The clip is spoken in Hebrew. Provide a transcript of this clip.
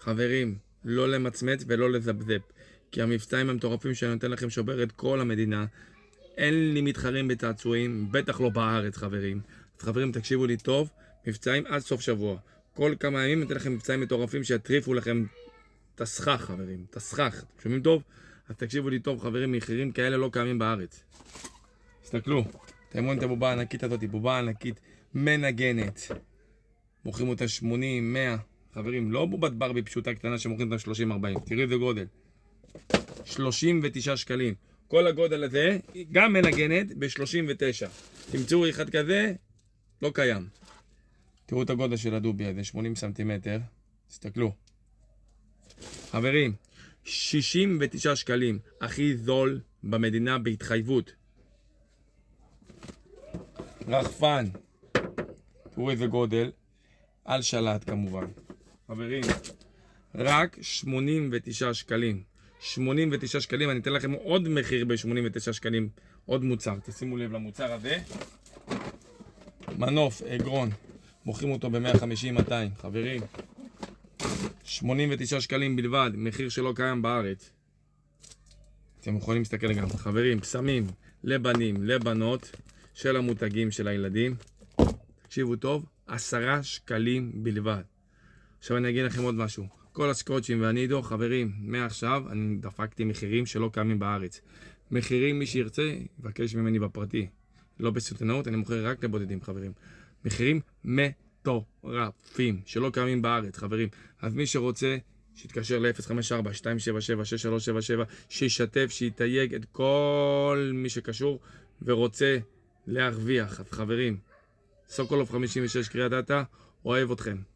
חברים, לא למצמץ ולא לזבזב, כי המבצעים המטורפים שאני נותן לכם שובר את כל המדינה. אין לי מתחרים בצעצועים, בטח לא בארץ, חברים. אז חברים, תקשיבו לי טוב, מבצעים עד סוף שבוע. כל כמה ימים נותן לכם מבצעים מטורפים שיטריפו לכם את הסכך, חברים, את הסכך. אתם שומעים טוב? אז תקשיבו לי טוב, חברים, מחירים כאלה לא קיימים בארץ. תסתכלו, אתם רואים את הבובה הענקית הזאת, בובה ענקית מנגנת. מוכרים אותה 80, 100. חברים, לא בובת ברבי פשוטה קטנה שמוכרים אותה 30-40. תראו איזה גודל. 39 שקלים. כל הגודל הזה, גם מנגנת, ב-39. תמצאו אחד כזה, לא קיים. תראו את הגודל של הדובי הזה, 80 סנטימטר. תסתכלו. חברים, 69 שקלים. הכי זול במדינה בהתחייבות. רחפן. תראו איזה גודל. על שלט כמובן. חברים, רק 89 שקלים. 89 שקלים, אני אתן לכם עוד מחיר ב-89 שקלים, עוד מוצר. תשימו לב למוצר הזה. מנוף, אגרון. מוכרים אותו ב-150-200. חברים, 89 שקלים בלבד, מחיר שלא קיים בארץ. אתם יכולים להסתכל גם. חברים, פסמים לבנים, לבנות, של המותגים של הילדים. תקשיבו טוב, 10 שקלים בלבד. עכשיו אני אגיד לכם עוד משהו. כל הסקוטשים והנידו, חברים, מעכשיו אני דפקתי מחירים שלא קיימים בארץ. מחירים, מי שירצה, יבקש ממני בפרטי. לא בסיטונאות, אני מוכר רק לבודדים, חברים. מחירים מטורפים, שלא קיימים בארץ, חברים. אז מי שרוצה, שיתקשר ל-054-277-6377, שישתף, שיתייג את כל מי שקשור ורוצה להרוויח. אז חברים, סוקולוב 56 קריית אתא, אוהב אתכם.